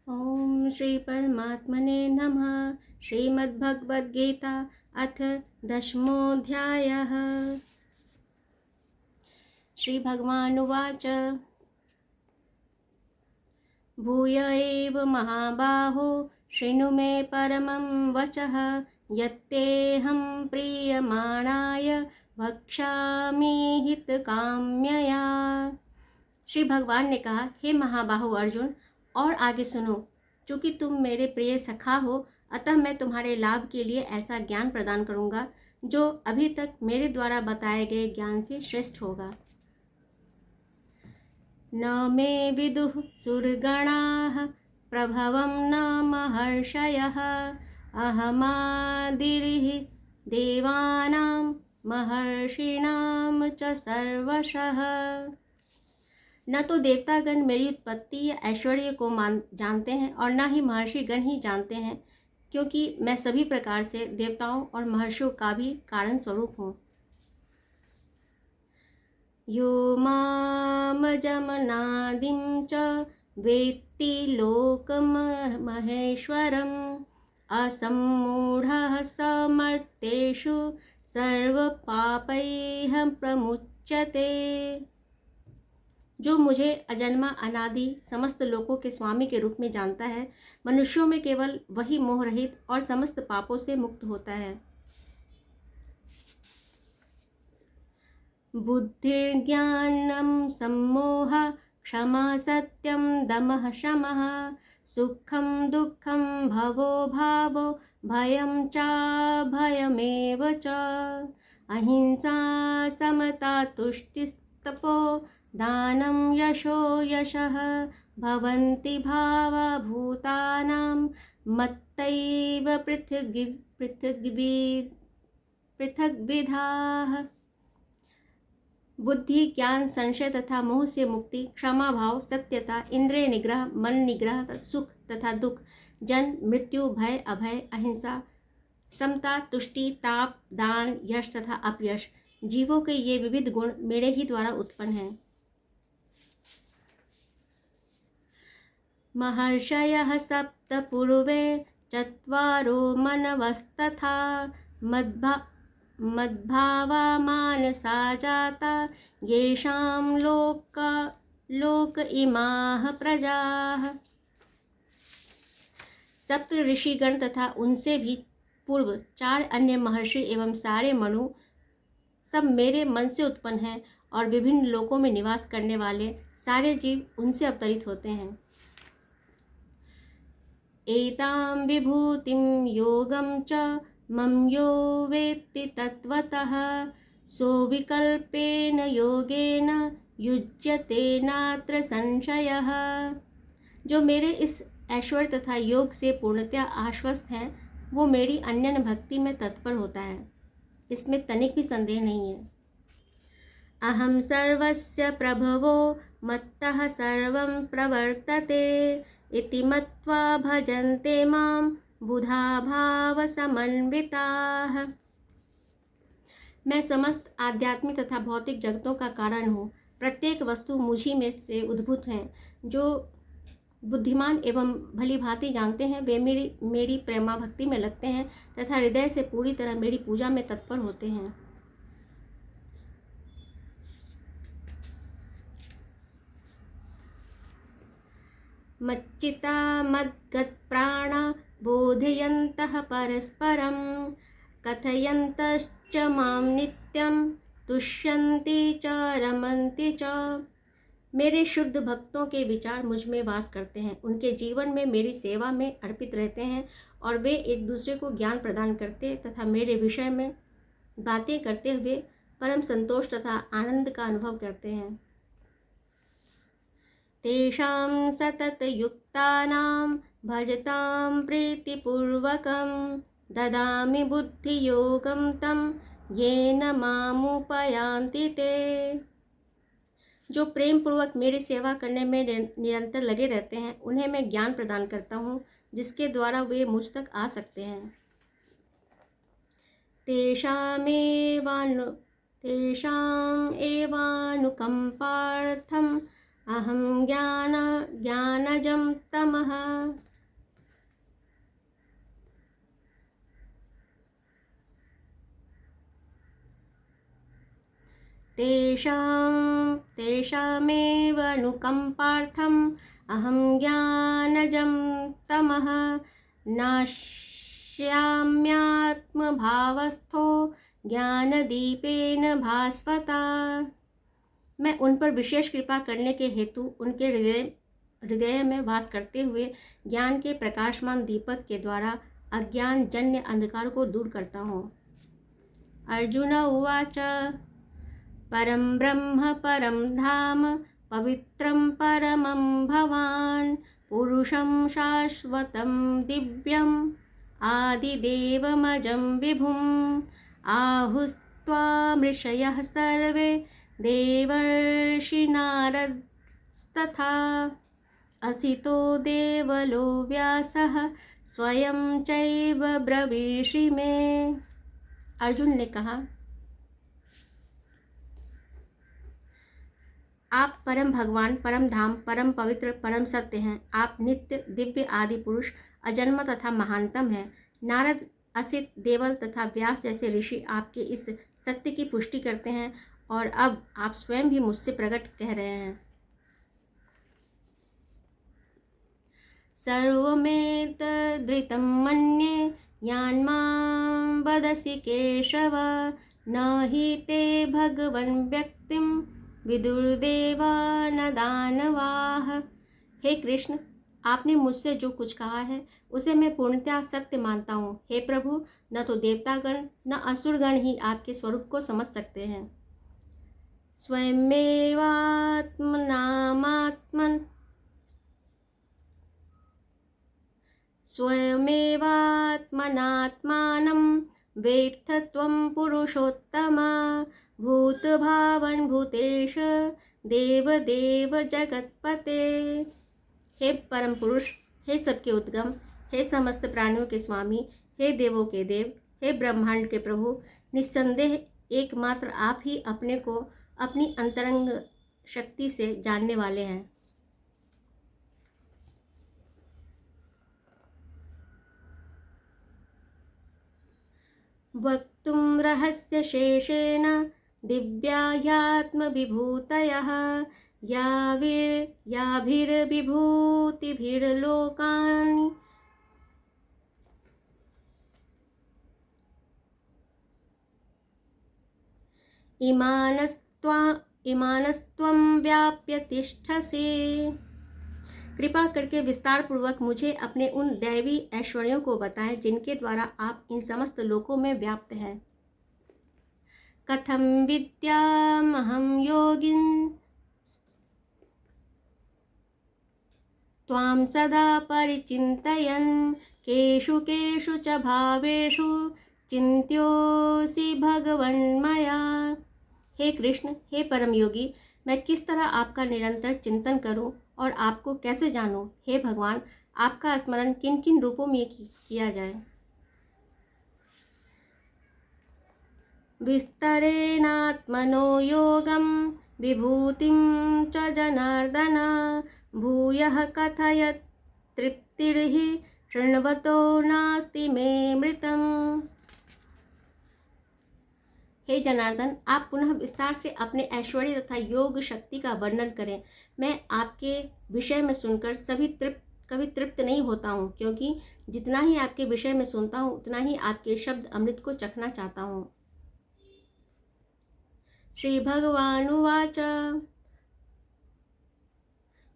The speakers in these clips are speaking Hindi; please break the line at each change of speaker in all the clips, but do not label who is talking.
ओम श्री परमात्मने नमः। श्रीमद्भगवद्गीता अथ दशमोऽध्यायः। श्री भगवानुवाच भूय एव महाबाहो शृणु मे परमं वचः यत्तेऽहं प्रीयमाणाय वक्ष्यामि हितकाम्यया। श्री भगवान ने कहा, हे महाबाहो अर्जुन, और आगे सुनो। चूँकि तुम मेरे प्रिय सखा हो, अतः मैं तुम्हारे लाभ के लिए ऐसा ज्ञान प्रदान करूँगा जो अभी तक मेरे द्वारा बताए गए ज्ञान से श्रेष्ठ होगा। न मे विदुः सुरगणाः प्रभवं न महर्षयः अहमादिरिः देवानां महर्षिणां च सर्वशः। न तो देवतागण मेरी उत्पत्ति या ऐश्वर्य को जानते हैं और न ही महर्षिगण ही जानते हैं, क्योंकि मैं सभी प्रकार से देवताओं और महर्षियों का भी कारण स्वरूप हूँ। यो मामजमनादिं च वेत्ति लोकमहेश्वरम् असम्मूढः समर्थेषु सर्वपापैः प्रमुच्यते। जो मुझे अजन्मा अनादि समस्त लोकों के स्वामी के रूप में जानता है, मनुष्यों में केवल वही मोह रहित और समस्त पापों से मुक्त होता है। बुद्धिर्ज्ञानं सम्मोह क्षमा सत्यं दमः शमः सुखं दुःखं भवो भावो भयं चाभयमेव च अहिंसा समता तुष्टिस्तपो दानं यशो यशः भवन्ति भावा भूतानां मत्तैव पृथग्विधाः। बुद्धि, ज्ञान, संशय तथा मोह से मुक्ति, क्षमा भाव, सत्यता, इंद्रिय निग्रह, मन निग्रह, सुख तथा दुख, जन्म मृत्यु, भय अभय, अहिंसा, समता, तुष्टि, ताप, दान, यश तथा अपयश, जीवों के ये विविध गुण मेरे ही द्वारा उत्पन्न हैं। महर्षयः सप्त पूर्वे चत्वारो मनवस्तथा मद्भावा मानसा जाता येषां लोक इमाः प्रजाः। सप्त ऋषिगण तथा उनसे भी पूर्व 4 अन्य महर्षि एवं सारे मनु सब मेरे मन से उत्पन्न हैं और विभिन्न लोकों में निवास करने वाले सारे जीव उनसे अवतरित होते हैं। एतां विभूतिं योगं च मम यो वेत्ति तत्वतः सोऽविकल्पेन योगेन युज्यते नात्र संशयः। जो मेरे इस ऐश्वर्य तथा योग से पूर्णतया आश्वस्त है, वो मेरी अन्यन भक्ति में तत्पर होता है, इसमें तनिक भी संदेह नहीं है। अहम सर्वस्य प्रभवो मत्तः सर्वं प्रवर्तते इति मत्वा भजन्ते मां बुधा भाव समन्विताः। मैं समस्त आध्यात्मिक तथा भौतिक जगतों का कारण हूँ। प्रत्येक वस्तु मुझी में से उद्भूत है। जो बुद्धिमान एवं भली भांति जानते हैं, वे मेरी प्रेमा भक्ति में लगते हैं तथा हृदय से पूरी तरह मेरी पूजा में तत्पर होते हैं। मच्चिता मद्गतप्राणा बोधयन्तः परस्परं कथयन्तश्च मां नित्यं तुष्यन्ति च रमन्ति च। मेरे शुद्ध भक्तों के विचार मुझ में वास करते हैं, उनके जीवन में मेरी सेवा में अर्पित रहते हैं और वे एक दूसरे को ज्ञान प्रदान करते तथा मेरे विषय में बातें करते हुए परम संतोष तथा आनंद का अनुभव करते हैं। तेषां सततयुक्तानां भजतां प्रीतिपूर्वकं ददामि बुद्धियोगं तं येन मामुपयान्ति ते। जो प्रेम पूर्वक मेरी सेवा करने में निरंतर लगे रहते हैं, उन्हें मैं ज्ञान प्रदान करता हूँ जिसके द्वारा वे मुझ तक आ सकते हैं। तेषाम् एवानुकंपार्थं अहं ज्ञानजं तमः। तेषामेव अनुकम्पार्थम् अहं ज्ञानजं तमः नाश्याम्यात्मभावस्थो ज्ञानदीपेन भास्वता। मैं उन पर विशेष कृपा करने के हेतु उनके हृदय में वास करते हुए ज्ञान के प्रकाशमान दीपक के द्वारा अज्ञान जन्य अंधकार को दूर करता हूँ। अर्जुन उवाच परं ब्रह्म परं धाम पवित्रं परमं भवान् पुरुषं शाश्वतं दिव्यम् आदिदेवमजं विभुम् आहुस्त्वामृषयः सर्वे देवर्षिनारदस्तथा असितो देवलो व्यासः स्वयं चैव ब्रवीषि मे। अर्जुन ने कहा, आप परम भगवान, परम धाम, परम पवित्र, परम सत्य हैं। आप नित्य, दिव्य, आदि पुरुष, अजन्म तथा महानतम हैं। नारद, असित, देवल तथा व्यास जैसे ऋषि आपके इस सत्य की पुष्टि करते हैं और अब आप स्वयं भी मुझसे प्रकट कह रहे हैं। सर्वमेतदृतं मन्ये यान्मां वदसि केशव न हि ते भगवन् व्यक्तिं विदुर्देवा न दानवाः। हे कृष्ण, आपने मुझसे जो कुछ कहा है उसे मैं पूर्णतया सत्य मानता हूँ। हे प्रभु, न तो देवतागण न असुरगण ही आपके स्वरूप को समझ सकते हैं। स्वयमेवात्मनात्मानं वेत्थ त्वं पुरुषोत्तम भूतभावन भूतेश देवदेव जगत्पते। हे परम पुरुष, हे सबके उद्गम, हे समस्त प्राणियों के स्वामी, हे देवों के देव, हे ब्रह्मांड के प्रभु, निस्संदेह एकमात्र आप ही अपने को अपनी अंतरंग शक्ति से जानने वाले हैं। वक्तुं रहस्य शेषेण दिव्याह्यात्मविभूतयः याभिर्विभूतिभिर्लोकानि इमानस्त्वं व्याप्य तिष्ठसि। कृपा करके विस्तार पूर्वक मुझे अपने उन दैवी ऐश्वर्यों को बताएं जिनके द्वारा आप इन समस्त लोकों में व्याप्त हैं। कथम विद्यामहं योगिन् त्वां सदा परिचिन्तयन् केषु केषु च भावेषु चिन्त्योऽसि भगवन्मया। हे कृष्ण, हे परम योगी, मैं किस तरह आपका निरंतर चिंतन करूं और आपको कैसे जानूं। हे भगवान, आपका स्मरण किन किन रूपों में किया जाए। विस्तरेणात्मनो योगं विभूतिं च जनार्दन भूयः कथय तृप्तिर्हि शृण्वतो नास्ति मे मृतम्। हे जनार्दन, आप पुनः विस्तार से अपने ऐश्वर्य तथा योग शक्ति का वर्णन करें। मैं आपके विषय में सुनकर कभी तृप्त नहीं होता हूँ, क्योंकि जितना ही आपके विषय में सुनता हूँ उतना ही आपके शब्द अमृत को चखना चाहता हूँ। श्री भगवानुवाच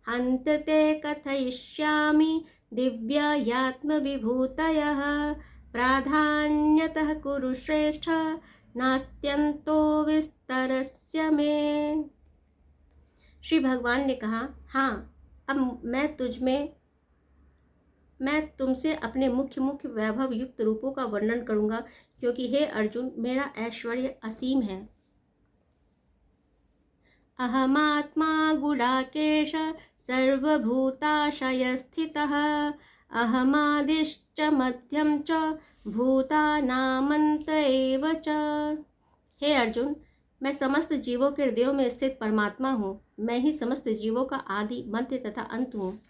हन्त ते कथयिष्यामि दिव्याह्यात्मविभूतयः प्राधान्यतः कुरु श्रेष्ठ नास्त्यन्तो विस्तरस्य मे। श्री भगवान ने कहा, हाँ, अब मैं तुमसे अपने मुख्य वैभव युक्त रूपों का वर्णन करूंगा, क्योंकि हे अर्जुन, मेरा ऐश्वर्य असीम है। अहमात्मा गुडाकेश सर्वभूताशयस्थितः अहमादिश्च मध्यम च भूतानामन्त एव च। हे अर्जुन, मैं समस्त जीवों के हृदयों में स्थित परमात्मा हूँ। मैं ही समस्त जीवों का आदि, मध्य तथा अंत हूँ।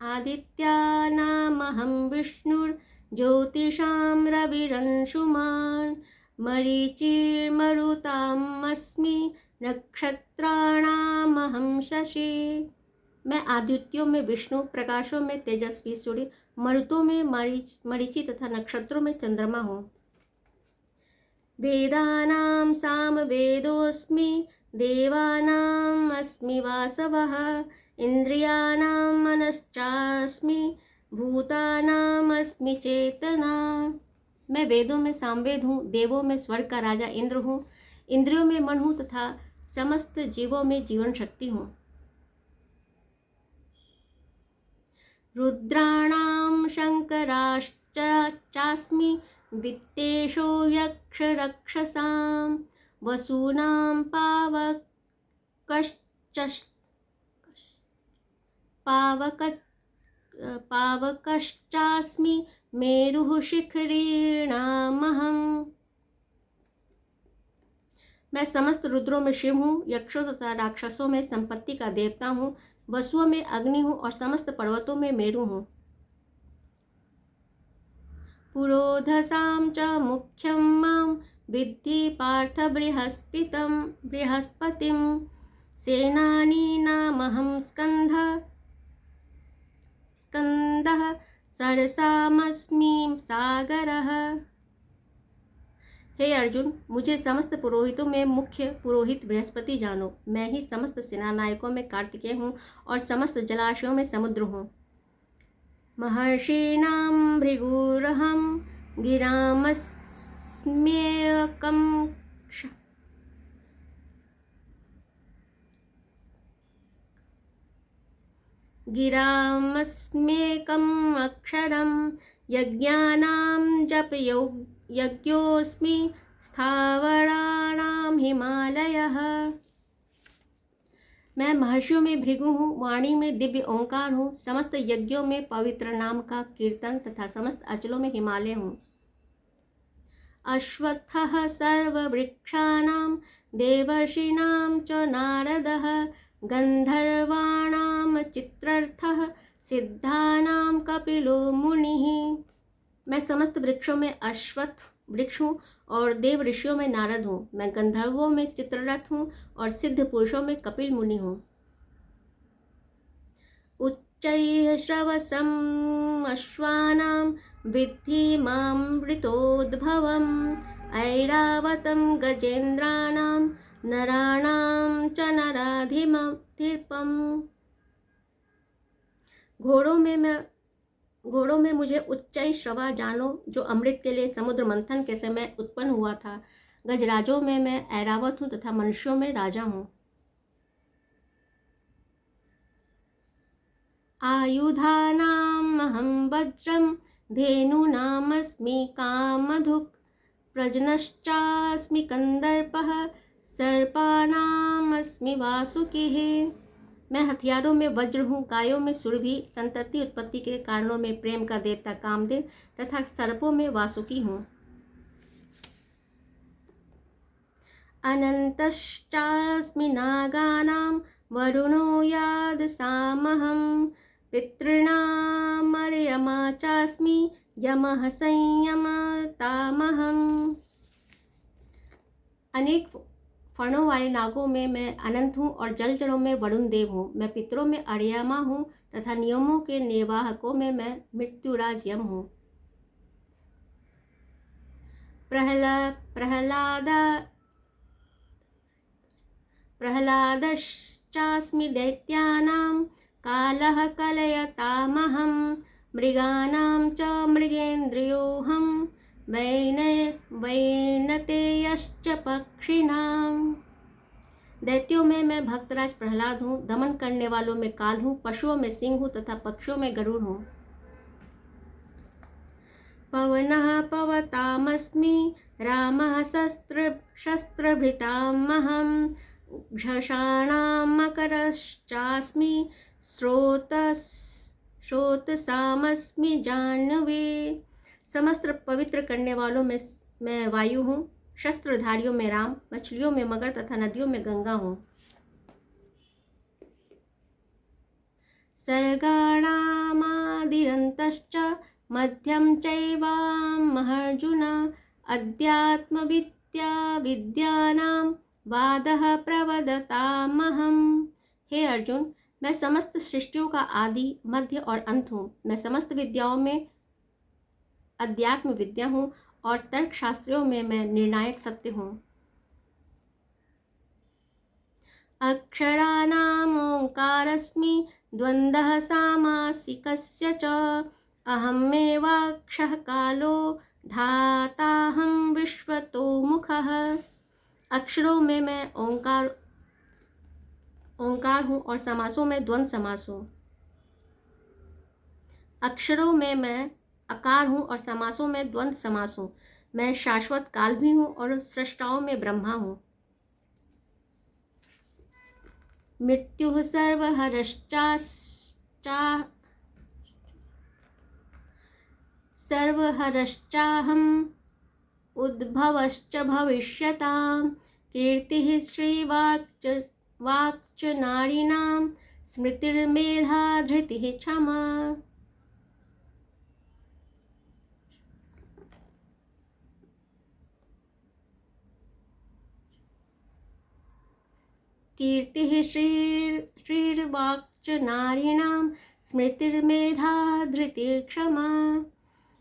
आदित्यानामहं विष्णुर्ज्योतिषां रविरंशुमान् मरीचिर्मरुताम् अस्मि नक्षत्राणामहं शशि। मैं आदित्यों में विष्णु, प्रकाशों में तेजस्वी सूर्य, मरुतों में मरीचि तथा नक्षत्रों में चंद्रमा हूँ। वेदानां सामवेदोऽस्मि देवानाम् अस्मि वासवः इन्द्रियाणां मनश्चास्मि भूतानाम् अस्मि चेतना। मैं वेदों में सामवेद हूँ, देवों में स्वर्ग का राजा इंद्र हूँ, इंद्रियों में मन हूँ तथा समस्त जीवों में जीवन शक्ति हूँ। रुद्राणां शङ्कराश्चास्मि वित्तेषो यक्षरक्षसां वसूनां पावकश्चास्मि मेरुः शिखरीणामहम्। मैं समस्त रुद्रों में शिव हूँ, यक्षों तथा राक्षसों में संपत्ति का देवता हूँ, वसुओं में अग्नि हूँ और समस्त पर्वतों में मेरु हूँ। पुरोधसां च मुख्यं मां विद्धि पार्थ बृहस्पतिं सेनानीनामहं स्कन्दः सरसामस्मि सागरः। हे अर्जुन, मुझे समस्त पुरोहितों में मुख्य पुरोहित बृहस्पति जानो। मैं ही समस्त सेनानायकों में कार्तिकेय हूँ और समस्त जलाशयों में समुद्र हूँ। महर्षीणां भृगुरहं गिरामस्म्येकम् अक्षरं यज्ञानां जपयज्ञोऽस्मि स्थावराणां हिमालयः। मैं महर्षियों में भृगु हूँ, वाणी में दिव्य ओंकार हूँ, समस्त यज्ञों में पवित्र नाम का कीर्तन तथा समस्त अचलों में हिमालय हूँ। अश्वत्थः सर्ववृक्षाणां देवर्षीणां च नारदः गन्धर्वाणां चित्रर्थः सिद्धानां कपिलो मुनिः। मैं समस्त वृक्षों में अश्वत्थ वृक्ष हूँ और देव ऋषियों में नारद हूँ। मैं गंधर्वों में चित्ररथ हूँ और सिद्ध पुरुषों में कपिल मुनि हूँ। उच्चैः श्रवसम् अश्वानां विद्धि मामृतोद्भवम् ऐरावतं गजेन्द्राणां नराणां च नराधिपम्। घोड़ों में मुझे उच्चई श्रवा जानो, जो अमृत के लिए समुद्र मंथन के समय उत्पन्न हुआ था। गजराजों में मैं ऐरावत हूँ तथा मनुष्यों में राजा हूँ। आयुधानामहं वज्रं धेनूनामस्मि कामधुक् प्रजनश्चास्मि कंदर्पः सर्पाणामस्मि वासुकिः। मैं हथियारों में वज्र हूँ, गायों में सुरभि, संतति उत्पत्ति के कारणों में प्रेम का देवता कामदेव तथा सर्पों में वासुकी हूँ। अनन्तश्चास्मि नागानां वरुणो यादसामहं पितॄणामर्यमा चास्मि यमः संयमतामहम्। अनेक फणों वाले नागों में मैं अनंत हूँ और जलचरों में वरुण देव हूँ। मैं पितरों में अर्यमा हूँ तथा नियमों के निर्वाहकों में मैं मृत्युराज यम हूँ। प्रह्लादश्चास्मि दैत्यानां कालः कलयतामहं मृगाणां च मृगेन्द्रियोऽहं वैनतेयश्च पक्षिणां। दैत्यों में मैं भक्तराज प्रहलाद हूँ, दमन करने वालों में काल हूँ, पशुओं में सिंह हूँ तथा पक्षियों में गरुड़ हूँ। पवनः पवतामस्मि रामः शस्त्रभृतामहं झषाणां मकरश्चास्मि स्रोतसामस्मि जाह्नवी। समस्त पवित्र करने वालों में मैं वायु हूँ, शस्त्रधारियों में राम, मछलियों में मगर तथा नदियों में गंगा हूँ। सर्गाणामादिरन्तश्च मध्यं चैवाहमर्जुन अध्यात्मविद्या विद्यानां वादः प्रवदतामहम्। हे अर्जुन, मैं समस्त सृष्टियों का आदि, मध्य और अंत हूँ। मैं समस्त विद्याओं में अध्यात्म विद्या हूँ और तर्क शास्त्रों में मैं निर्णायक सत्य हूँ। अक्षराणाम् ओंकारस्मि द्वन्द्वः सामासिकस्य च अहमेवाक्षः कालो धाताहं विश्वतो मुखः। अक्षरों में मैं ओंकार हूँ और समासों में द्वंद्व समास हूँ। अक्षरों में मैं अकार हूँ और समासों में द्वंद्व समास हूँ। मैं शाश्वत काल भी हूँ और सृष्टाओं में ब्रह्मा हूँ। मृत्युः सर्वहरश्चाहम् उद्भवश्च भविष्यताम् कीर्तिः श्रीवाक्च नारीणां स्मृतिर्मेधा धृतिः क्षमा। कीर्तिः श्रीर्वाक्च नारीणां स्मृतिर्मेधा धृतिः क्षमा।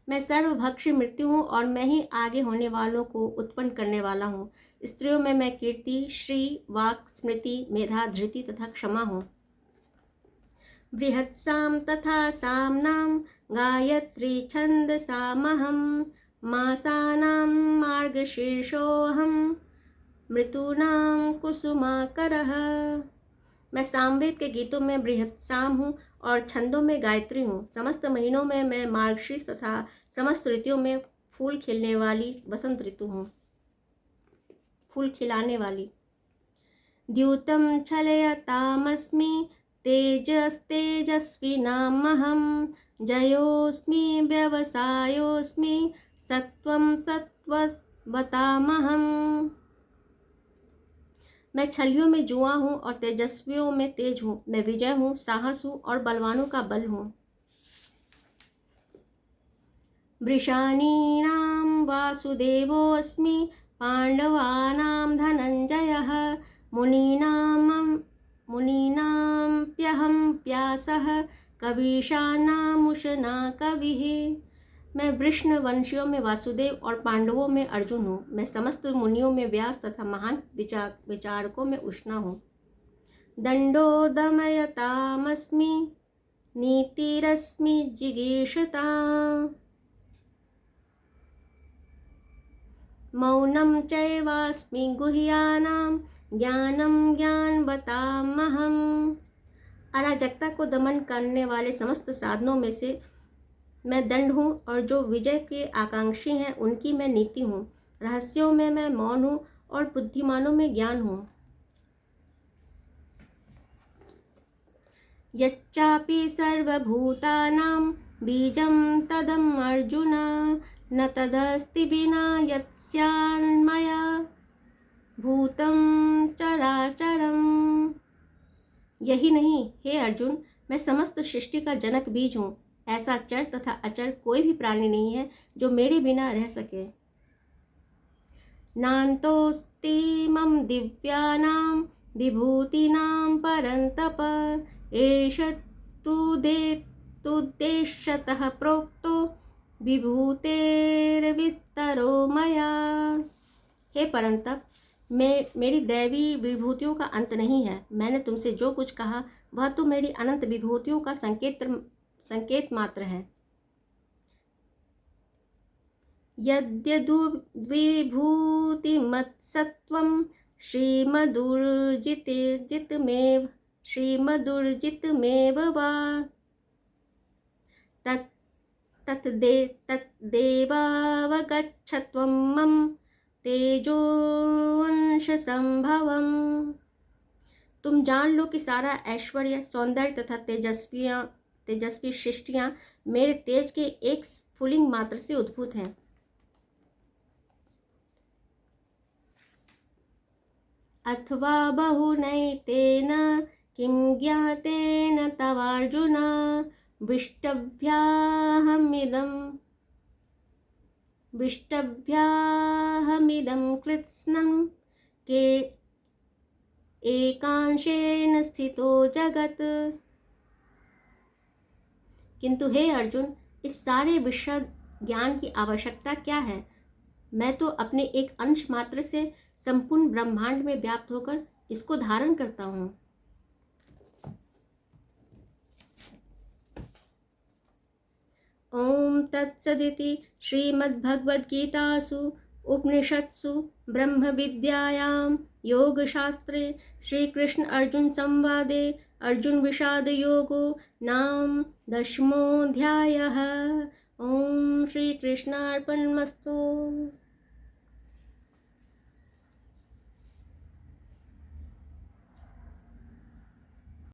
मैं सर्वभक्षी मृत्यु हूँ और मैं ही आगे होने वालों को उत्पन्न करने वाला हूँ। स्त्रियों में मैं कीर्ति, श्री, वाक्, स्मृति, मेधा, धृति तथा क्षमा हूँ। बृहत्साम तथा सामनां गायत्री छन्दसामहं मासानां मार्गशीर्षोऽहं मृतूनां कुसुमाकरः। मैं सामवेद के गीतों में बृहत्साम हूँ और छंदों में गायत्री हूँ। समस्त महीनों में मैं मार्गशीर्ष तथा समस्त ऋतुओं में फूल खिलने वाली वसंत ऋतु हूँ, फूल खिलाने वाली। द्यूतं छलयतामस्मि तेजस्तेजस्विनामहं जयोऽस्मि व्यवसायोऽस्मि सत्वं सत्ववतामहम्। मैं छलियों में जुआ हूँ और तेजस्वियों में तेज हूँ। मैं विजय हूँ, साहस हूँ और बलवानों का बल हूँ। वृषाणीनां वासुदेवोऽस्मि पाण्डवानां धनञ्जयः मुनीनाम्प्यहं व्यासः कवीशानामुशना कविः। मैं वृष्ण वंशियों में वासुदेव और पांडवों में अर्जुन हूँ। मैं समस्त मुनियों में व्यास तथा महान विचारकों में उष्णा हूँ। दंडो दमयतामस्मि नीतिरस्मि जिगीषता मौनं चैवास्मि गुह्यानां ज्ञानं ज्ञानवतामहम्। अराजकता को दमन करने वाले समस्त साधनों में से मैं दंड हूँ और जो विजय के आकांक्षी हैं उनकी मैं नीति हूँ। रहस्यों में मैं मौन हूँ और बुद्धिमानों में ज्ञान हूँ। यच्चापि सर्वभूतानां बीजं तदम् अर्जुन न तदस्ति विना यत्स्यान्मया भूतं चराचरम्। यही नहीं, हे अर्जुन, मैं समस्त सृष्टि का जनक बीज हूँ। ऐसा चर तथा अचर कोई भी प्राणी नहीं है जो मेरे बिना रह सके। नान्तोऽस्ति मम दिव्यानां विभूतीनां परन्तप एष तुद्देश्यतः प्रोक्तो विभूतेर्विस्तरो मया। हे परंतप, मेरी दैवी विभूतियों का अंत नहीं है। मैंने तुमसे जो कुछ कहा वह तो मेरी अनंत विभूतियों का संकेत मात्र है। यद्यद्विभूतिमत्सत्त्वं श्रीमदुर्जितमेव वा तद्देवावगच्छत्वं मम तेजोंशसंभवम्। तुम जान लो कि सारा ऐश्वर्य, सौंदर्य तथा तेजस्वी सृष्टियाँ मेरे तेज के एक स्फुलिंग मात्र से उद्भूत हैं। अथवा बहुनैतेन किं ज्ञातेन तवार्जुन विष्टभ्याहमिदं कृत्स्नं के एकांशेन स्थितो जगत। किंतु हे अर्जुन, इस सारे विशद ज्ञान की आवश्यकता क्या है? मैं तो अपने एक अंश मात्र से संपूर्ण ब्रह्मांड में व्याप्त होकर इसको धारण करता हूँ। ओम तत्सदिति श्रीमद्भगवद्गीतासु उपनिषत्सु ब्रह्म विद्यायां योगशास्त्रे श्रीकृष्ण अर्जुन संवादे अर्जुन विषाद योगो नाम 10मोऽध्यायः। ओम श्रीकृष्णार्पणमस्तु।